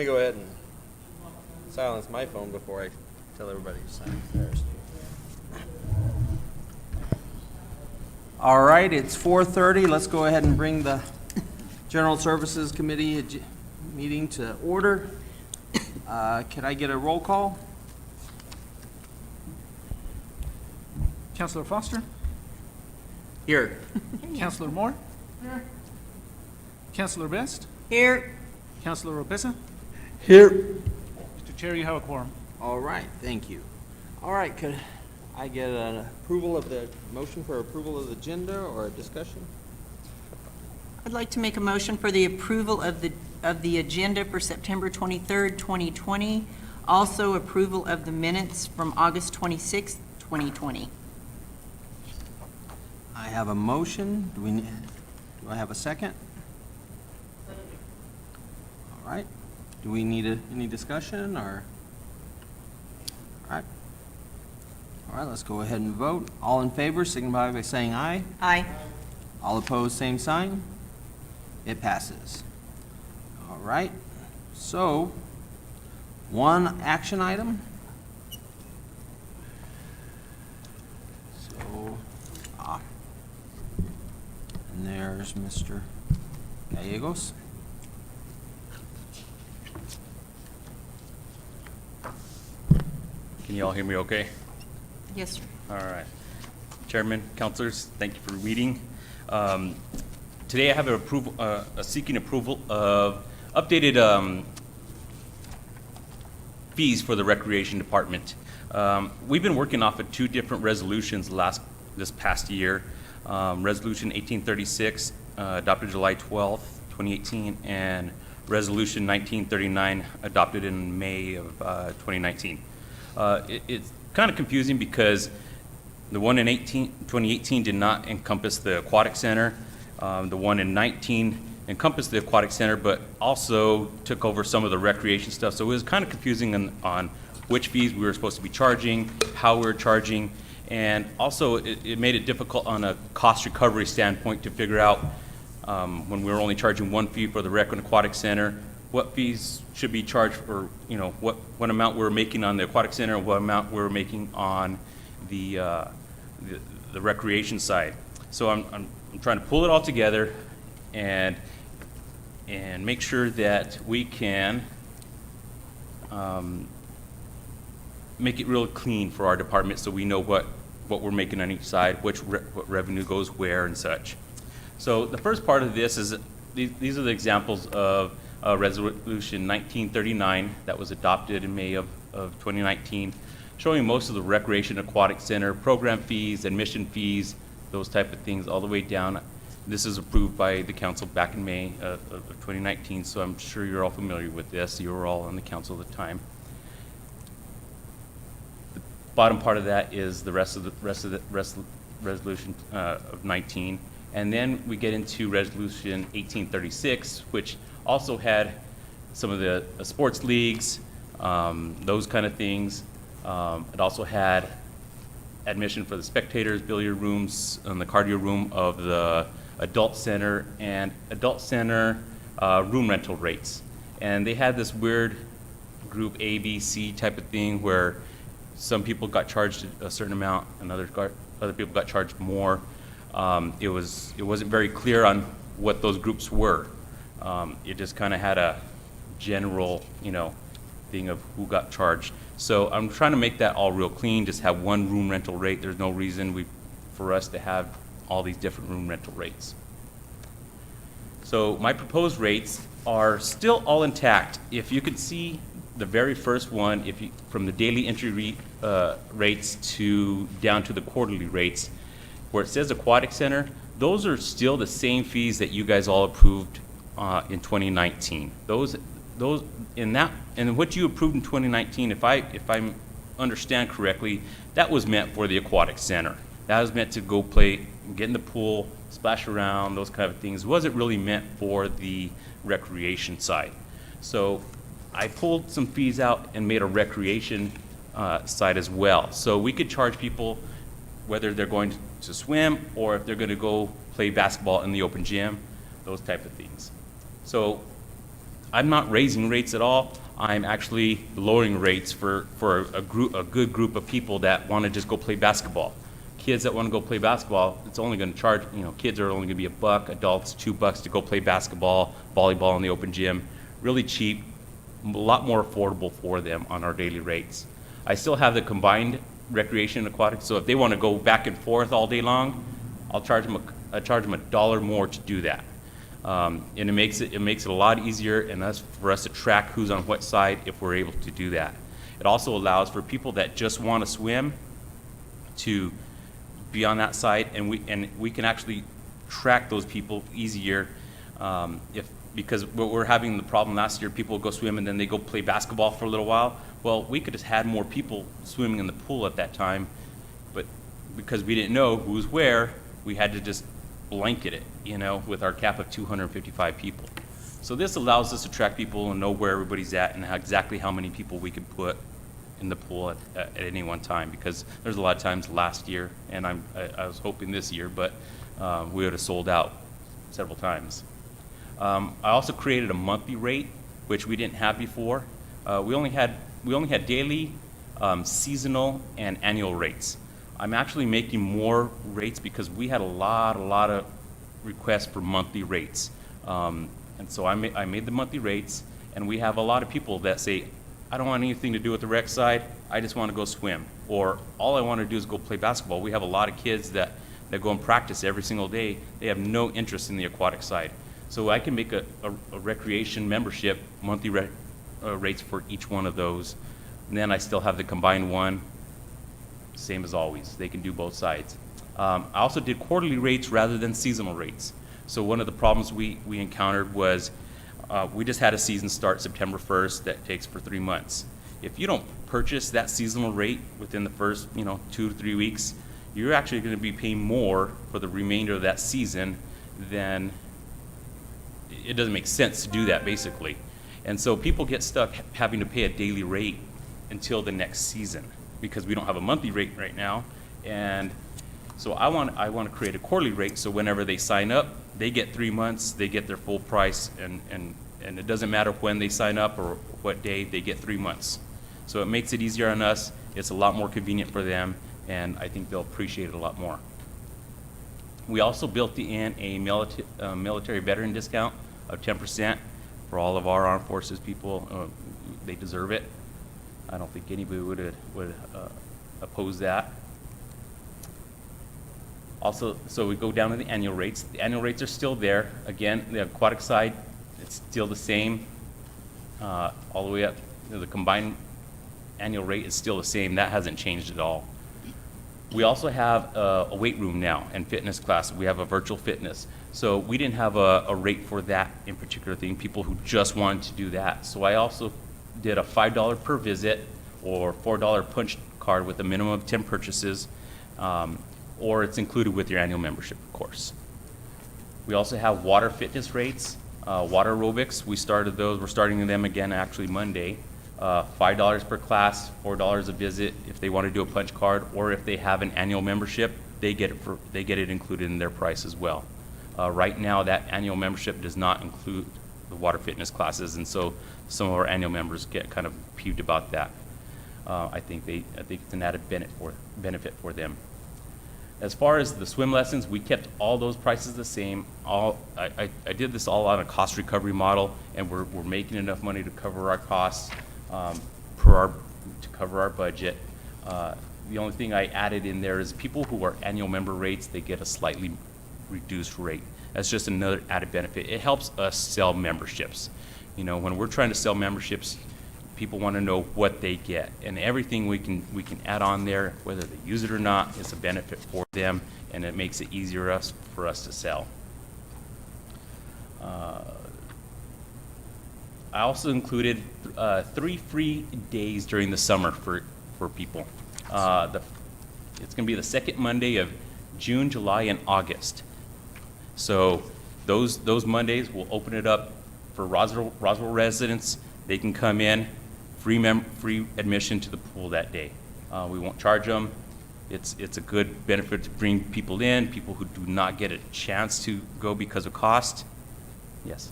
me go ahead and silence my phone before I tell everybody to silence theirs. All right, it's 4:30. Let's go ahead and bring the General Services Committee meeting to order. Could I get a roll call? Councilor Foster? Here. Councilor Moore? Here. Councilor Best? Here. Councilor Opesa? Here. Mr. Chair, you have a quorum. All right, thank you. All right, could I get an approval of the motion for approval of the agenda or a discussion? I'd like to make a motion for the approval of the agenda for September 23rd, 2020. Also approval of the minutes from August 26th, 2020. I have a motion. Do I have a second? All right. Do we need any discussion or? All right. All right, let's go ahead and vote. All in favor, signify by saying aye. Aye. All opposed, same sign. It passes. All right. So, one action item. So, and there's Mr. Gallegos. Can you all hear me okay? Yes, sir. All right. Chairman, councilors, thank you for the meeting. Today I have seeking approval of updated fees for the Recreation Department. We've been working off of two different resolutions this past year. Resolution 1836, adopted July 12th, 2018, and Resolution 1939, adopted in May of 2019. It's kind of confusing because the one in 2018 did not encompass the Aquatic Center. The one in 19 encompassed the Aquatic Center, but also took over some of the recreation stuff. So it was kind of confusing on which fees we were supposed to be charging, how we were charging, and also it made it difficult on a cost recovery standpoint to figure out when we were only charging one fee for the Rec and Aquatic Center, what fees should be charged for, what amount we're making on the Aquatic Center and what amount we're making on the recreation side. So I'm trying to pull it all together and make sure that we can make it real clean for our department so we know what we're making on each side, what revenue goes where and such. So the first part of this is, these are the examples of Resolution 1939 that was adopted in May of 2019, showing most of the Recreation Aquatic Center program fees, admission fees, those type of things all the way down. This is approved by the council back in May of 2019, so I'm sure you're all familiar with this. You were all on the council at the time. The bottom part of that is the rest of the resolution of 19, and then we get into Resolution 1836, which also had some of the sports leagues, those kind of things. It also had admission for the spectators, billiard rooms, and the cardio room of the adult center, and adult center room rental rates. And they had this weird group A, B, C type of thing where some people got charged a certain amount and other people got charged more. It wasn't very clear on what those groups were. It just kind of had a general, thing of who got charged. So I'm trying to make that all real clean, just have one room rental rate. There's no reason for us to have all these different room rental rates. So my proposed rates are still all intact. If you could see the very first one, from the daily entry rates down to the quarterly rates, where it says Aquatic Center, those are still the same fees that you guys all approved in 2019. Those and what you approved in 2019, if I understand correctly, that was meant for the Aquatic Center. That was meant to go play, get in the pool, splash around, those kind of things. It wasn't really meant for the recreation side. So I pulled some fees out and made a recreation side as well. So we could charge people whether they're going to swim or if they're going to go play basketball in the open gym, those type of things. So I'm not raising rates at all. I'm actually lowering rates for a good group of people that want to just go play basketball. Kids that want to go play basketball, it's only going to charge, kids are only going to be $1, adults $2 to go play basketball, volleyball in the open gym. Really cheap, a lot more affordable for them on our daily rates. I still have the combined recreation and aquatic, so if they want to go back and forth all day long, I'll charge them $1 more to do that. And it makes it a lot easier for us to track who's on what side if we're able to do that. It also allows for people that just want to swim to be on that side, and we can actually track those people easier because we're having the problem last year. People go swim and then they go play basketball for a little while. Well, we could have had more people swimming in the pool at that time, but because we didn't know who's where, we had to just blanket it, with our cap of 255 people. So this allows us to track people and know where everybody's at and exactly how many people we can put in the pool at any one time, because there's a lot of times last year, and I was hoping this year, but we would have sold out several times. I also created a monthly rate, which we didn't have before. We only had daily, seasonal, and annual rates. I'm actually making more rates because we had a lot of requests for monthly rates. And so I made the monthly rates, and we have a lot of people that say, I don't want anything to do with the rec side, I just want to go swim. Or all I want to do is go play basketball. We have a lot of kids that go and practice every single day. They have no interest in the aquatic side. So I can make a recreation membership, monthly rates for each one of those. And then I still have the combined one, same as always. They can do both sides. I also did quarterly rates rather than seasonal rates. So one of the problems we encountered was we just had a season start September 1st that takes for 3 months. If you don't purchase that seasonal rate within the first 2 to 3 weeks, you're actually going to be paying more for the remainder of that season than it doesn't make sense to do that, basically. And so people get stuck having to pay a daily rate until the next season because we don't have a monthly rate right now. And so I want to create a quarterly rate, so whenever they sign up, they get 3 months, they get their full price, and it doesn't matter when they sign up or what day, they get 3 months. So it makes it easier on us, it's a lot more convenient for them, and I think they'll appreciate it a lot more. We also built in a military veteran discount of 10% for all of our armed forces people. They deserve it. I don't think anybody would oppose that. Also, so we go down to the annual rates. The annual rates are still there. Again, the aquatic side, it's still the same all the way up. The combined annual rate is still the same. That hasn't changed at all. We also have a weight room now and fitness class. We have a virtual fitness. So we didn't have a rate for that in particular thing, people who just wanted to do that. So I also did a $5 per visit or $4 punch card with a minimum of 10 purchases. Or it's included with your annual membership, of course. We also have water fitness rates, water aerobics. We started those. We're starting them again actually Monday. $5 per class, $4 a visit if they want to do a punch card, or if they have an annual membership, they get it included in their price as well. Right now, that annual membership does not include the water fitness classes, and so some of our annual members get kind of peeved about that. I think it's an added benefit for them. As far as the swim lessons, we kept all those prices the same. I did this all on a cost recovery model, and we're making enough money to cover our costs, to cover our budget. The only thing I added in there is people who are annual member rates, they get a slightly reduced rate. That's just another added benefit. It helps us sell memberships. When we're trying to sell memberships, people want to know what they get, and everything we can add on there, whether they use it or not, is a benefit for them, and it makes it easier for us to sell. I also included 3 free days during the summer for people. It's going to be the second Monday of June, July, and August. So those Mondays, we'll open it up for Roswell residents. They can come in, free admission to the pool that day. We won't charge them. It's a good benefit to bring people in, people who do not get a chance to go because of cost. Yes.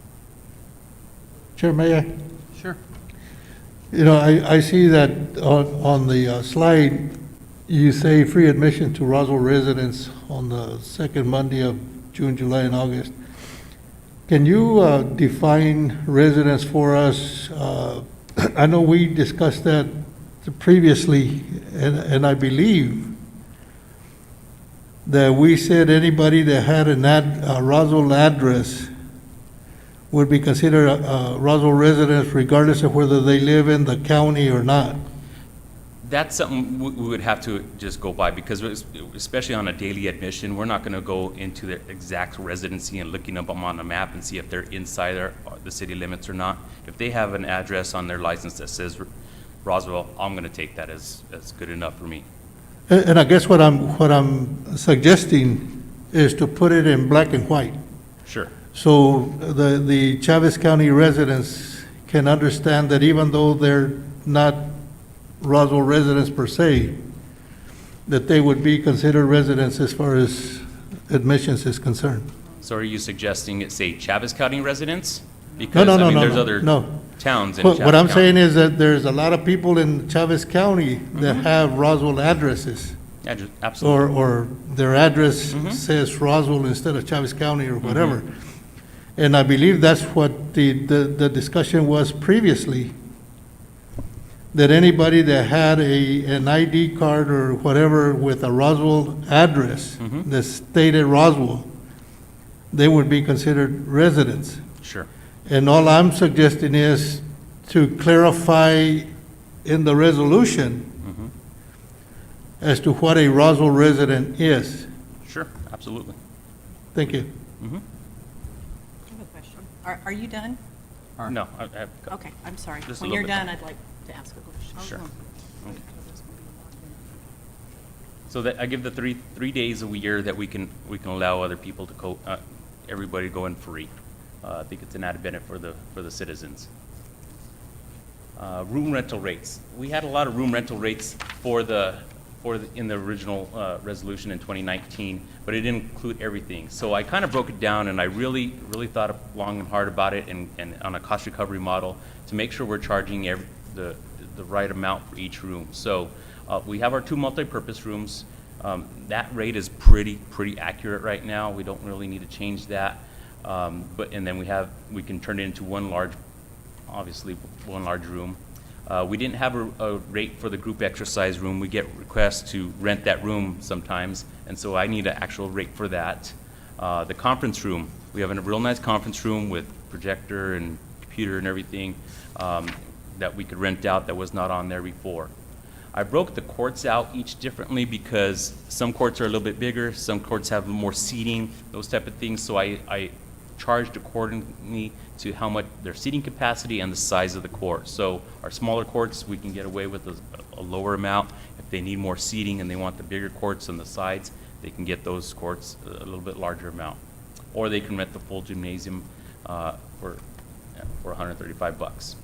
Chair, may I? Sure. You know, I see that on the slide, you say free admission to Roswell residents on the second Monday of June, July, and August. Can you define residents for us? I know we discussed that previously, and I believe that we said anybody that had a Roswell address would be considered Roswell residents regardless of whether they live in the county or not. That's something we would have to just go by, because especially on a daily admission, we're not gonna go into their exact residency and looking up them on a map and see if they're inside the city limits or not. If they have an address on their license that says Roswell, I'm gonna take that as good enough for me. And I guess what I'm suggesting is to put it in black and white. Sure. So the Chavez County residents can understand that even though they're not Roswell residents per se, that they would be considered residents as far as admissions is concerned. So are you suggesting it say Chavez County residents? No, Because, no, I no, mean, no, there's no, other no. towns in Chavez County. What I'm saying is that there's a lot of people in Chavez County that have Roswell addresses, Yeah, absolutely. or their address says Roswell instead of Chavez County or whatever. And I believe that's what the discussion was previously, that anybody that had an ID card or whatever with a Roswell address that stated Roswell, they would be considered residents. Sure. And all I'm suggesting is to clarify in the resolution as to what a Roswell resident is. Sure, absolutely. Thank you. I have a question. Are you done? No, I have. Okay, I'm sorry. Just a When little you're bit. done, I'd like to ask a question. Sure. So that, I give the three days a year that we can allow other people to go, everybody to go in free. I think it's an added benefit for the citizens. Room rental rates. We had a lot of room rental rates in the original resolution in 2019, but it didn't include everything. So I kind of broke it down, and I really thought long and hard about it, and on a cost recovery model to make sure we're charging the right amount for each room. So we have our 2 multi-purpose rooms. That rate is pretty accurate right now. We don't really need to change that. And then we can turn it into one large room. We didn't have a rate for the group exercise room. We get requests to rent that room sometimes, and so I need an actual rate for that. The conference room, we have a real nice conference room with projector and computer and everything that we could rent out that was not on there before. I broke the courts out each differently because some courts are a little bit bigger, some courts have more seating, those type of things, so I charged accordingly to how much their seating capacity and the size of the court. So our smaller courts, we can get away with a lower amount. If they need more seating and they want the bigger courts on the sides, they can get those courts a little bit larger amount. Or they can rent the full gymnasium for $135.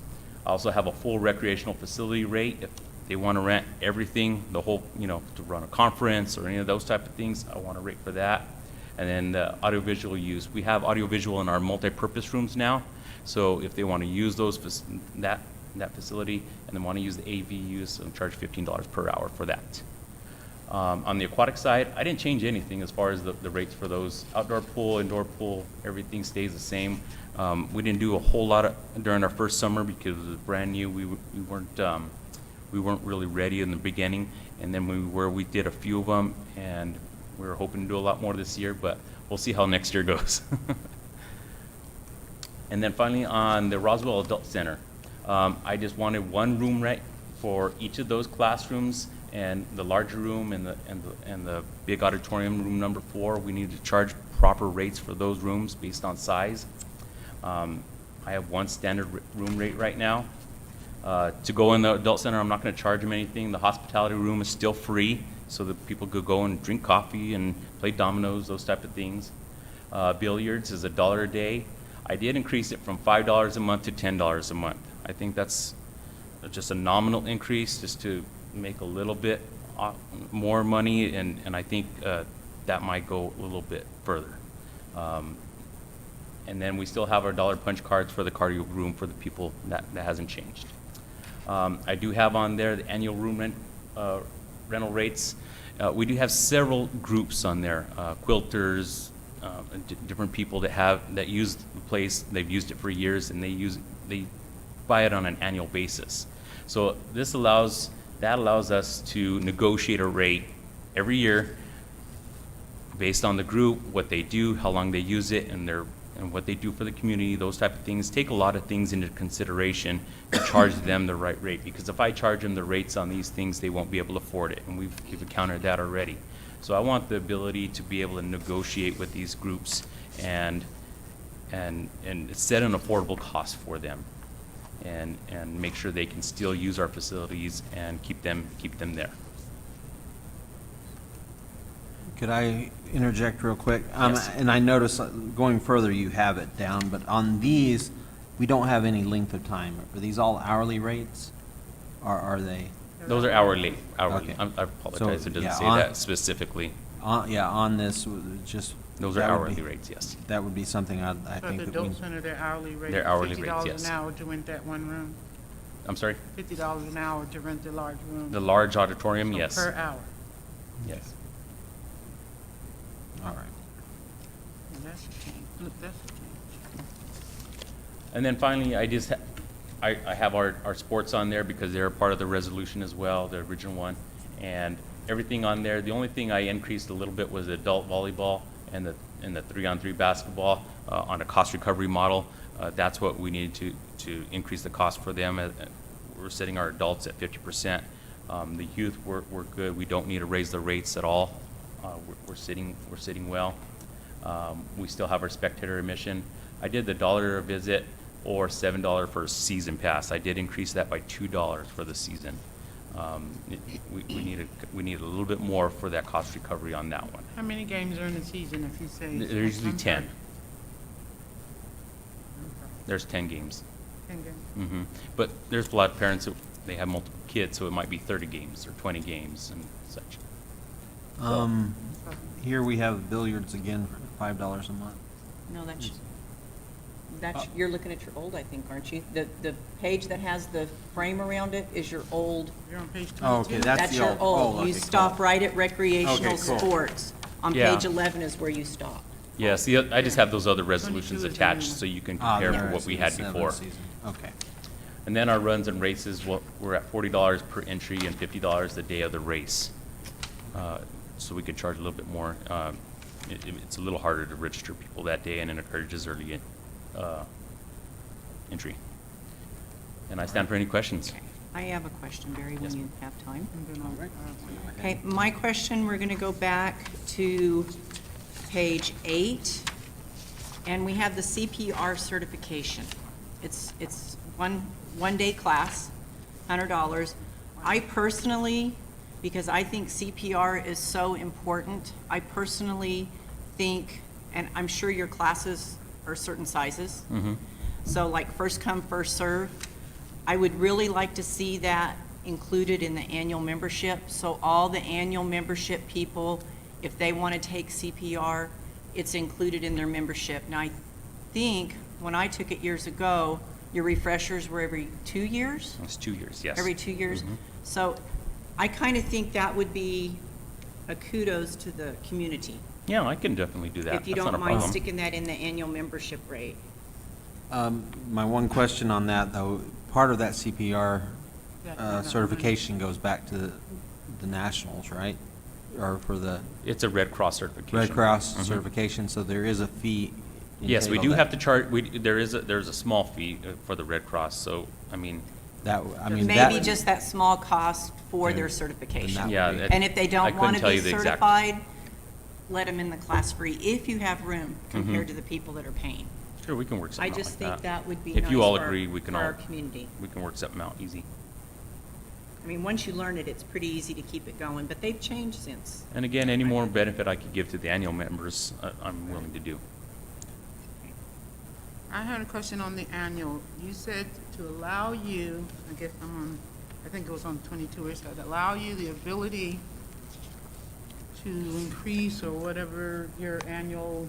I also have a full recreational facility rate. If they want to rent everything, the whole, to run a conference or any of those type of things, I want a rate for that. And then the audiovisual use. We have audiovisual in our multi-purpose rooms now. So if they want to use that facility and they want to use the AV use, I'm charge $15 per hour for that. On the aquatic side, I didn't change anything as far as the rates for those. Outdoor pool, indoor pool, everything stays the same. We didn't do a whole lot during our first summer because it was brand new. We weren't really ready in the beginning, and then we did a few of them, and we were hoping to do a lot more this year, but we'll see how next year goes. And then finally, on the Roswell Adult Center, I just wanted one room rate for each of those classrooms, and the larger room and the big auditorium, room number 4. We need to charge proper rates for those rooms based on size. I have one standard room rate right now. To go in the adult center, I'm not going to charge them anything. The hospitality room is still free, so that people could go and drink coffee and play dominoes, those type of things. Billiards is $1 a day. I did increase it from $5 a month to $10 a month. I think that's just a nominal increase, just to make a little bit more money, and I think that might go a little bit further. And then we still have our dollar punch cards for the cardio room for the people. That hasn't changed. I do have on there the annual room rental rates. We do have several groups on there, quilters, different people that use the place. They've used it for years, and they buy it on an annual basis. So that allows us to negotiate a rate every year based on the group, what they do, how long they use it, and what they do for the community. Those type of things take a lot of things into consideration to charge them the right rate. Because if I charge them the rates on these things, they won't be able to afford it, and we've encountered that already. So I want the ability to be able to negotiate with these groups and set an affordable cost for them, and make sure they can still use our facilities and keep them there. Could I interject real quick? Yes. And I notice going further, you have it down, but on these, we don't have any length of time. Are these all hourly rates? Or are they? Those are hourly. Okay. I apologize, So, it doesn't yeah, say on- that specifically. Yeah, on this, just. Those are that would hourly be- rates, yes. That would be something I So at think the that we. adult center, their hourly rate Their hourly is rates, $50 yes. an hour to rent that one room? I'm sorry? $50 an hour to rent the large room? The large auditorium, So yes. Per hour? Yes. All right. And that's a change. Look, that's a change. And then finally, I have our sports on there because they're a part of the resolution as well, the original one. And everything on there, the only thing I increased a little bit was adult volleyball and the 3-on-3 basketball on a cost recovery model. That's what we needed to increase the cost for them. We're setting our adults at 50%. The youth, we're good. We don't need to raise the rates at all. We're sitting well. We still have our spectator admission. I did the $1 a visit or $7 for a season pass. I did increase that by $2 for the season. We need a little bit more for that cost recovery on that one. How many games are in the season if you say? There's usually I'm 10. sorry. There's 10 games. 10 games. But there's a lot of parents that they have multiple kids, so it might be 30 games or 20 games and such. Here we have billiards again for $5 a month. No, you're looking at your old, I think, aren't you? The page that has the frame around it is your old. You're on page 22? Oh, okay, that's the your old. old. oh, You okay, stop cool. right at recreational Okay, cool. sports. On Yeah. page 11 is where you stop. Yes, I just have those other resolutions 22 is attached the so you can Ah, compare there for it what is, we the had seventh before. season. Okay. And then our runs and races, we're at $40 per entry and $50 the day of the race. So we could charge a little bit more. It's a little harder to register people that day, and it encourages early entry. And I stand for any questions. I have a question, Barry, when Yes. you have time. And then I'll- Okay, my question, we're going to go back to page 8, and we have the CPR certification. It's one-day class, $100. I personally, because I think CPR is so important, I personally think, and I'm sure your classes are certain sizes, so like first come, first serve, I would really like to see that included in the annual membership. So all the annual membership people, if they want to take CPR, it's included in their membership. Now, I think when I took it years ago, your refreshers were every 2 years? It's 2 years, yes. Every 2 years? So I kind of think that would be a kudos to the community. Yeah, I can definitely do that. If you That's not don't a mind problem. sticking that in the annual membership rate. My one question on that, though, part of that CPR Yeah, certification goes back to the nationals, right? Or for the It's a Red Cross certification. Red Cross Mhm. certification, so there is a fee. Yes, we entailed do that- have to charge, there's a small fee for the Red Cross, so, I mean, Maybe just that small cost for their then certification. that yeah. would be- that- And if they I don't couldn't want to tell be you the exact- certified, let them in the class free, if you have room Mm-hmm. compared to the people that are paying. Sure, we can work I something out just like think that. that would be If nice you all for agree, we can all, our community. we can work something out easy. I mean, once you learn it, it's pretty easy to keep it going, but they've changed since. And again, any more benefit I could give to the annual members, I'm willing to do. I had a question on the annual. You said to allow you, I guess I think it was on 22, it said allow you the ability to increase or whatever your annual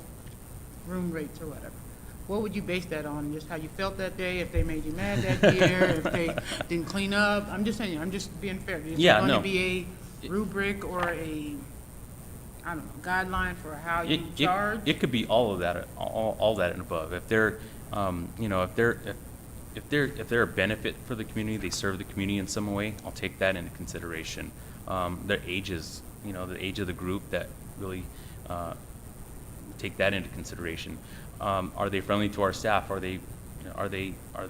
room rates or whatever. what would you base that on? Just how you felt that day, if they made you mad that year, if they didn't clean up? I'm just saying, I'm just being fair. Is Yeah, there no. going to be a rubric or a, I don't know, guideline for how you charge? It could be all of that, all that and above. If they're, you know, if they're a benefit for the community, they serve the community in some way, I'll take that into consideration. Their ages, you know, the age of the group, that really, take that into consideration. Are they friendly to our staff? Are they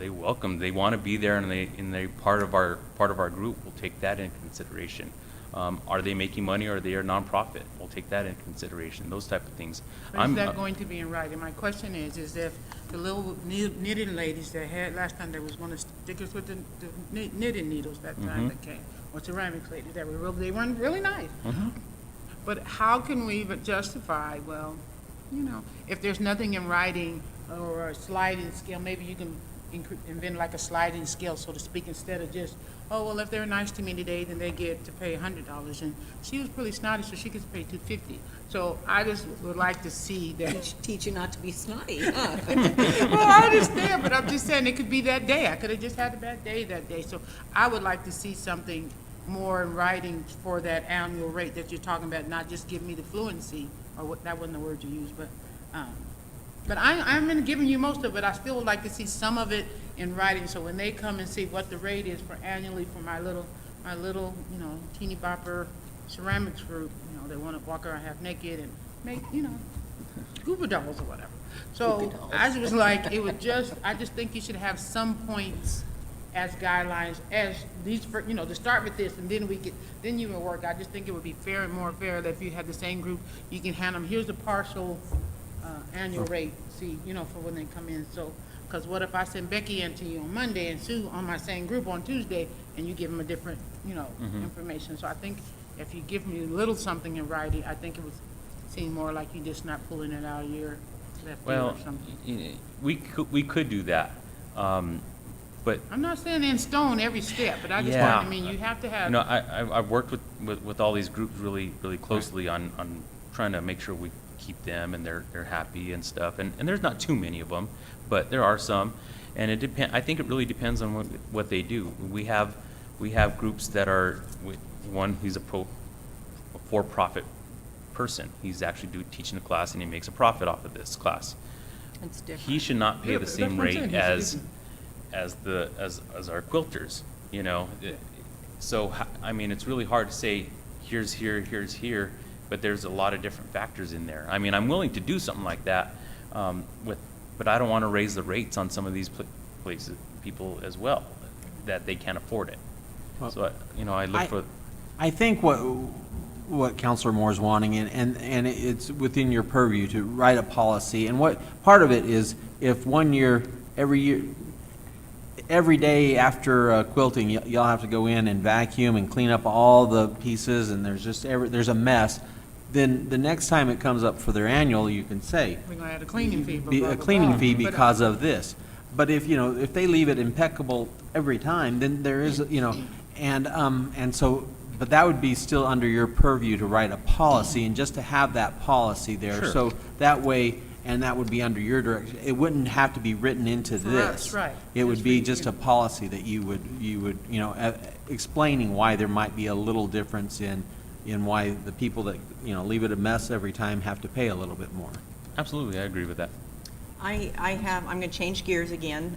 welcome? They want to be there, and they part of our group. We'll take that into consideration. Are they making money, or are they a nonprofit? We'll take that into consideration. Those type of things. Or is that going to be in writing? My question is if the little knitting ladies that had, last time there was one of the stickers with the knitting needles that time that came, or ceramic ladies that were they weren't really nice. But how can we even justify, well, you know, if there's nothing in writing or a sliding scale, maybe you can invent like a sliding scale, so to speak, instead of just, oh, well, if they're nice to me today, then they get to pay $100. And she was pretty snotty, so she gets to pay $250. So I just would like to see that. Teach you not to be snotty, huh? Well, I understand, but I'm just saying it could be that day. I could have just had a bad day that day. So I would like to see something more in writing for that annual rate that you're talking about, not just give me the fluency, or what, that wasn't the word you used, but I'm giving you most of it. I still would like to see some of it in writing, so when they come and see what the rate is for annually for my little, you know, teeny bopper ceramics group, you know, they want to walk around half naked and make, you know, scuba dolls or whatever. So I was like, I just think you should have some points as guidelines, as these, for, you know, to start with this, and then you will work. I just think it would be fair and more fair that if you had the same group, you can hand them, here's the partial annual rate, see, you know, for when they come in. So, because what if I send Becky in to you on Monday and Sue on my same group on Tuesday, and you give them a different, you know, information. So I think if you give me a little something in writing, I think it would seem more like you just not pulling it out of your left ear or Well, something. we could do that, but I'm not saying in stone every step, but I just Yeah. want, I mean, you have to have. you know, I've worked with all these groups really closely on trying to make sure we keep them and they're happy and stuff. And there's not too many of them, but there are some. And I think it really depends on what they do. We have groups that are, one who's a for-profit person. He's actually teaching a class, and he makes a profit off of this class. It's different. He should not pay Yeah, the but same that's what I'm rate saying. as our quilters, you know. So, I mean, it's really hard to say, here's here, but there's a lot of different factors in there. I mean, I'm willing to do something like that, but I don't want to raise the rates on some of these places, people as well, that they can't afford it. So, you know, I look for. I think what Counselor Moore's wanting, and it's within your purview to write a policy, and what, part of it is, if every day after quilting, y'all have to go in and vacuum and clean up all the pieces, and there's a mess, then the next time it comes up for their annual, you can say, We're gonna add a cleaning fee. a cleaning fee because of this. But if they leave it impeccable every time, then there is, you know, and so, but that would be still under your purview to write a policy, and just to have that policy there. Sure. So that way, and that would be under your direction. It wouldn't have to be written into For this. us, right. It would Just be for just you. a policy that you would, you know, explaining why there might be a little difference in why the people that, you know, leave it a mess every time have to pay a little bit more. Absolutely, I agree with that. I'm going to change gears again.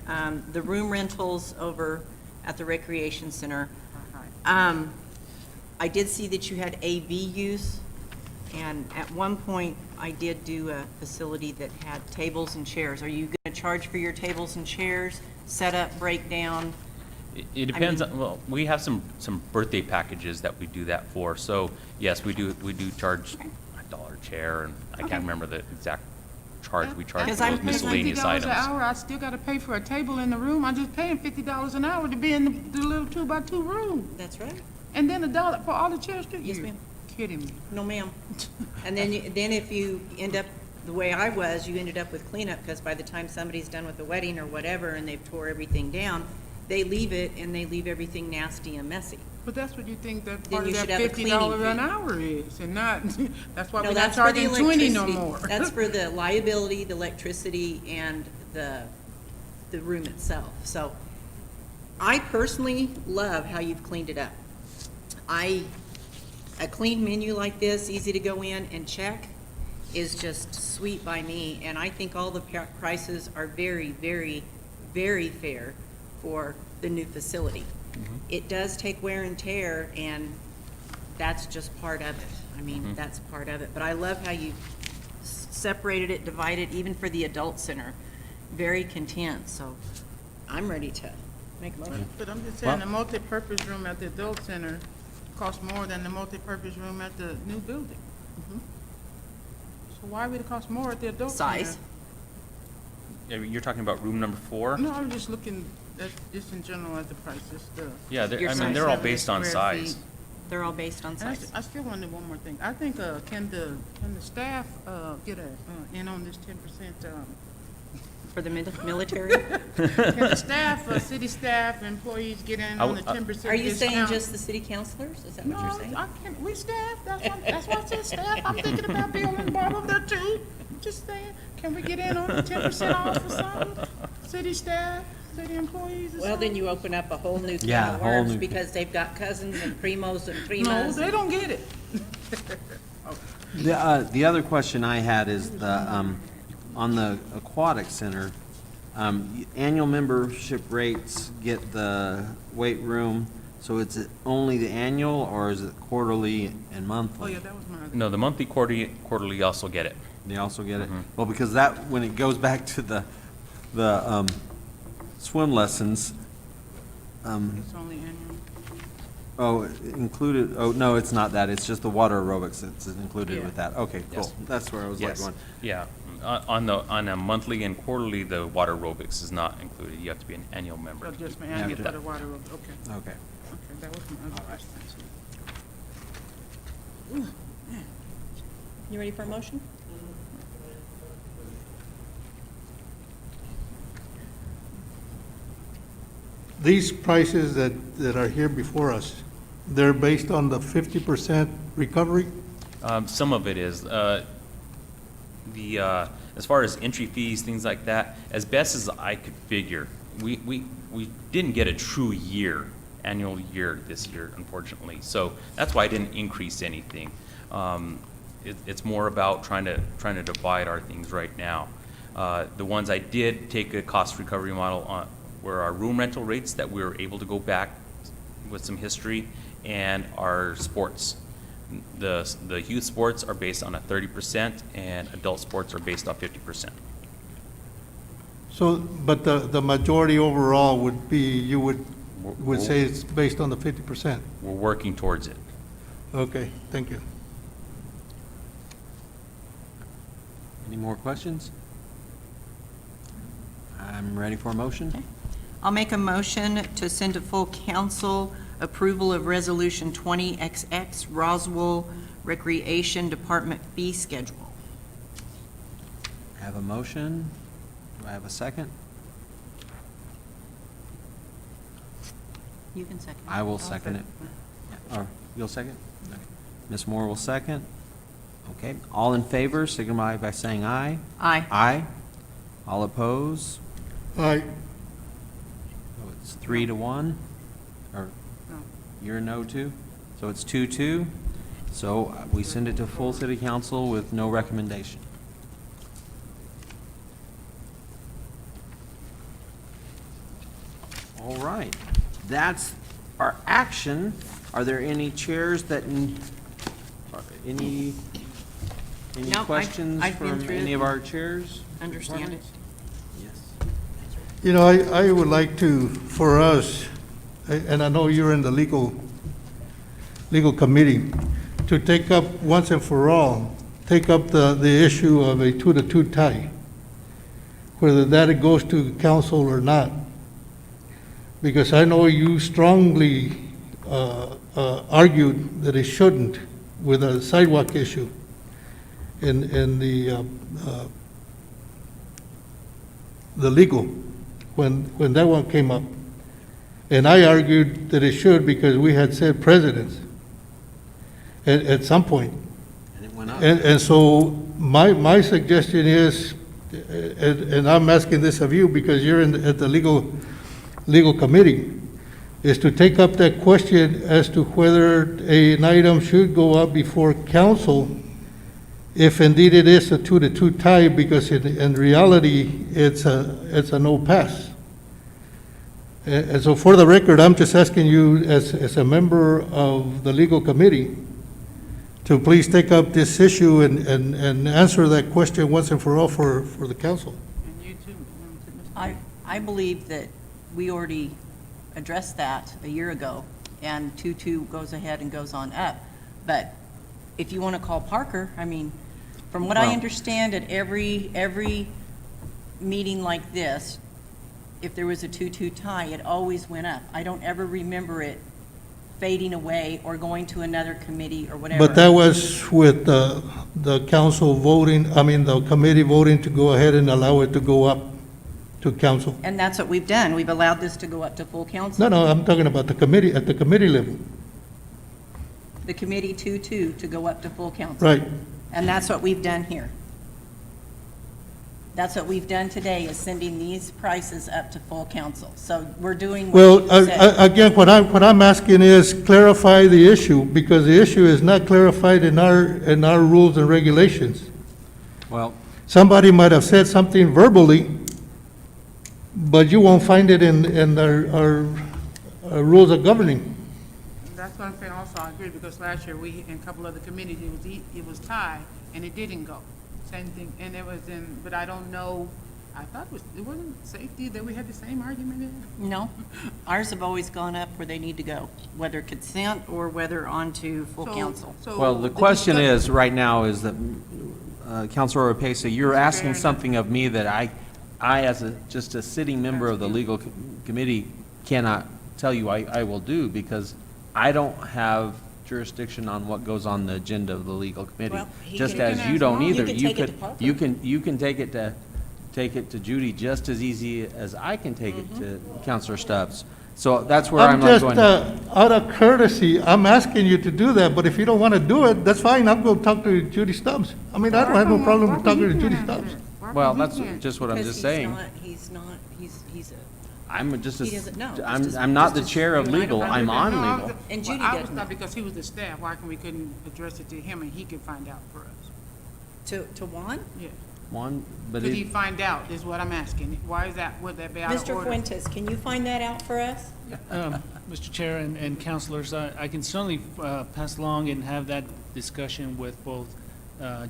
The room rentals over at the recreation center. I did see that you had AV use, and at one point, I did do a facility that had tables and chairs. Are you going to charge for your tables and chairs, setup, breakdown? It depends on, well, we have some birthday packages that we do that for. So yes, we do charge $1 a chair, and I can't remember the exact charge we charge for Because I'm those miscellaneous $50 items. an hour, I still gotta pay for a table in the room. I'm just paying $50 an hour to be in the little 2x2 room. That's right. And then $1 for all the chairs too? Yes, You're ma'am. kidding me. No, ma'am. And then if you end up the way I was, you ended up with cleanup, because by the time somebody's done with the wedding or whatever and they've tore everything down, they leave it and they leave everything nasty and messy. But that's what you think that Then part of you that should have a cleaning $50 an fee. hour is, and not, that's why No, we're not that's for the charging 20 no electricity. more. That's for the liability, the electricity, and the room itself. So I personally love how you've cleaned it up. A clean menu like this, easy to go in and check, is just sweet by me, and I think all the prices are very, very, very fair for the new facility. It does take wear and tear, and that's just part of it. I mean, that's part of it. But I love how you separated it, divided, even for the adult center. Very content, so I'm ready to make a motion. But I'm just saying, the multipurpose room at the adult center costs more than the multipurpose room at the new building. So why would it cost more at the adult center? Size. You're talking about room number 4? No, I'm just looking at, just in general at the prices, Yeah, Your I mean, size. they're all 70 based on square size. feet. They're all based on And size. I still wonder one more thing. I think, can the staff, get in on this 10%, For the military? can the staff, city staff, employees get in on the 10% discount? Are you saying just the city councilors? Is that what you're saying? No, I can't, we staff, that's why I said staff, I'm thinking about Bill and Bob over there too. Just saying, can we get in on the 10% off or something? City staff, city employees or Well, then something? you open up a whole new Yeah, can of whole worms new- because they've got cousins and primos and No, primas. they don't get it. The other question I had is on the aquatic center, annual membership rates get the weight room, so it's only the annual, or is it quarterly and Oh, monthly? yeah, that was my other. No, the monthly, quarterly also get it. They also get it? Well, because that, when it goes back to the swim lessons, It's only annual. included, no, it's not that, it's just the water aerobics that's included with that. Okay, cool. Yes. That's where I was like Yes, going. yeah. On a monthly and quarterly, the water aerobics is not included. You have to be an annual member. Oh, just my Yeah, annual but- for the water, okay, Okay. okay, that was my other question. You ready for a motion? These prices that are here before us, they're based on the 50% recovery? Some of it is. As far as entry fees, things like that, as best as I could figure, we didn't get a true annual year this year, unfortunately. So that's why I didn't increase anything. It's more about trying to divide our things right now. The ones I did take a cost recovery model on were our room rental rates that we were able to go back with some history, and our sports. The youth sports are based on a 30%, and adult sports are based off 50%. So, but the majority overall would be, you would say it's based on the 50%? We're working towards it. Okay, thank you. Any more questions? I'm ready for a motion. I'll make a motion to send to full council approval of Resolution 20XX Roswell Recreation Department fee schedule. I have a motion. Do I have a second? You can second. I will second it. Or, you'll second? Okay. Ms. Moore will second. Okay, all in favor, signify by saying aye. Aye. Aye. All oppose? Aye. So it's 3-1, or you're a no too? So it's 2-2. So we send it to full city council with no recommendation. All right, that's our action. Are there any chairs that, any Nope, questions I've been from through any it. of our chairs? Understand it. Yes. You know, I would like to, for us, and I know you're in the legal committee, to take up once and for all, take up the issue of a 2-2 tie, whether that goes to council or not. Because I know you strongly argued that it shouldn't with a sidewalk issue in the legal, when that one came up. And I argued that it should because we had set precedents at some point. And it went up. And so my suggestion is and I'm asking this of you because you're at the legal committee, is to take up that question as to whether an item should go up before council if indeed it is a 2-2 tie, because in reality, it's a no pass. And so for the record, I'm just asking you as a member of the legal committee to please take up this issue and answer that question once and for all for the council. And you too, Mr. I believe that we already addressed that a year ago, and 2-2 goes ahead and goes on up. But if you want to call Parker, I mean, from what I Well- understand, at every meeting like this, if there was a 2-2 tie, it always went up. I don't ever remember it fading away or going to another committee or whatever. But that was with the council voting, the committee voting to go ahead and allow it to go up to council. And that's what we've done. We've allowed this to go up to full council. No, I'm talking about the committee, at the committee level. The committee 2-2 to go up to full council. Right. And that's what we've done here. That's what we've done today, is sending these prices up to full council. So we're doing what Well, you said. again, what I'm asking is clarify the issue, because the issue is not clarified in our rules and regulations. Well, Somebody might have said something verbally, but you won't find it in our rules of governing. That's what I'm saying also, I agree, because last year we, in a couple other committees, it was tied, and it didn't go. Same thing, and it was in, but I don't know, I thought it wasn't safety that we had the same argument in? No, ours have always gone up where they need to go, whether consent or whether onto full council. well, the question is, right now, is that, Councilor Oropesa, you're asking something of me that I as just a sitting member of the legal committee cannot tell you I will do, because I don't have jurisdiction on what goes on the agenda of the legal committee. Well, he Just can- as You can you ask don't Mark. either. You can take it to Parker. You can take it to Judy just as easy as I can take it to Counselor Stubbs. So that's where I'm I'm not just, going. out of courtesy, I'm asking you to do that, but if you don't want to do it, that's fine, I'll go talk to Judy Stubbs. I don't have no problem with talking to Judy Stubbs. Well, that's just what I'm just saying. He's a, I'm just, He doesn't know. I'm, Just as- I'm not the just as- chair of legal, I'm on legal. And Judy I was doesn't. thought because he was the staff, why can we couldn't address it to him and he could find out for us? To Juan? Yeah. One, but Could he it, find out, is what I'm asking. Why is that, would that be out of Mr. order? Fuentes, can you find that out for us? Mr. Chair and councilors, I can certainly pass along and have that discussion with both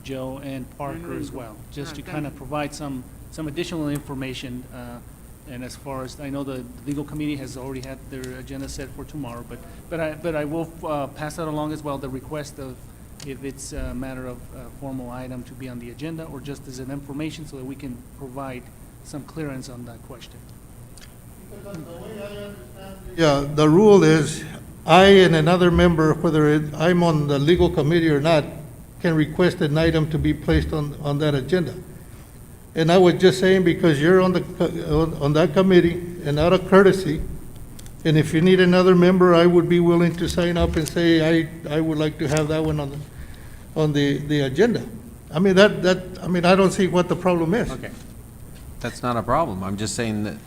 Joe and Parker as well, just to Alright, kind thank of provide some additional information. And as far as, I know the legal committee has already had their agenda set for tomorrow, but I will pass that along as well, the request of if it's a matter of a formal item to be on the agenda, or just as an information so that we can provide some clearance on that question. Yeah, the rule is, I and another member, I'm on the legal committee or not, can request an item to be placed on that agenda. And I was just saying, because you're on that committee, and out of courtesy, and if you need another member, I would be willing to sign up and say, I would like to have that one on the agenda. I mean, I don't see what the problem is. okay. That's not a problem. I'm just saying that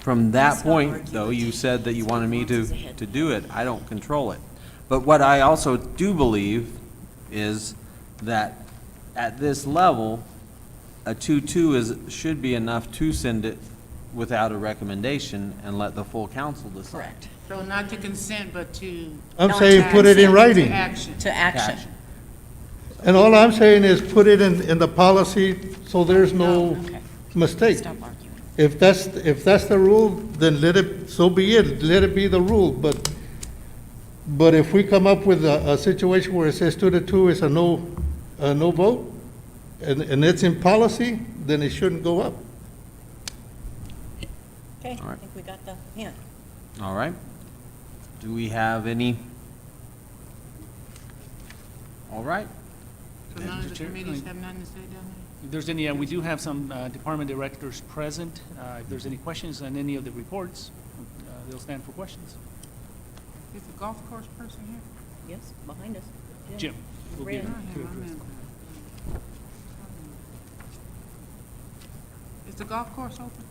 from that Let's not point, argue though, with you you. said that you wanted me Wants us ahead. to do it. I don't control it. But what I also do believe is that at this level, a 2-2 should be enough to send it without a recommendation and let the full council decide. Correct. So not to consent, but to. I'm No, saying to put it in action. writing. To action. To action. And all I'm saying is put it in the policy so there's no Okay. mistake. Stop arguing. If that's the rule, then so be it, let it be the rule, but if we come up with a situation where it says 2-2 is a no vote, and it's in policy, then it shouldn't go up. Okay, All I right. think we got the hint. All right. Do we have any? All right. So none of Mr. the Chair, committees have nothing to say down If there's any, we do have some department directors present. If there's any questions on any of the reports, they'll stand for questions. there? Is the golf course person here? Yes, behind us. Jim will be Red. I have my man. Is the golf course open?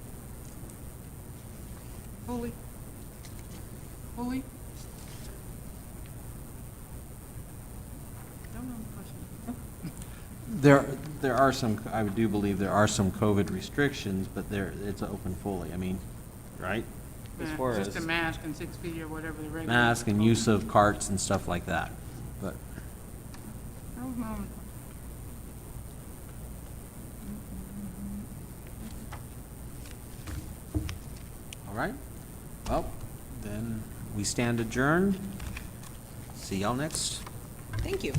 Fully? Fully? Don't know the question. There are some, I do believe there are some COVID restrictions, but it's open fully, I mean, right? As far Just a as mask and 6 feet or whatever the regular. mask and use of carts and stuff like that, but. That was my only question. All right, well, then we stand adjourned. See y'all next Thank you.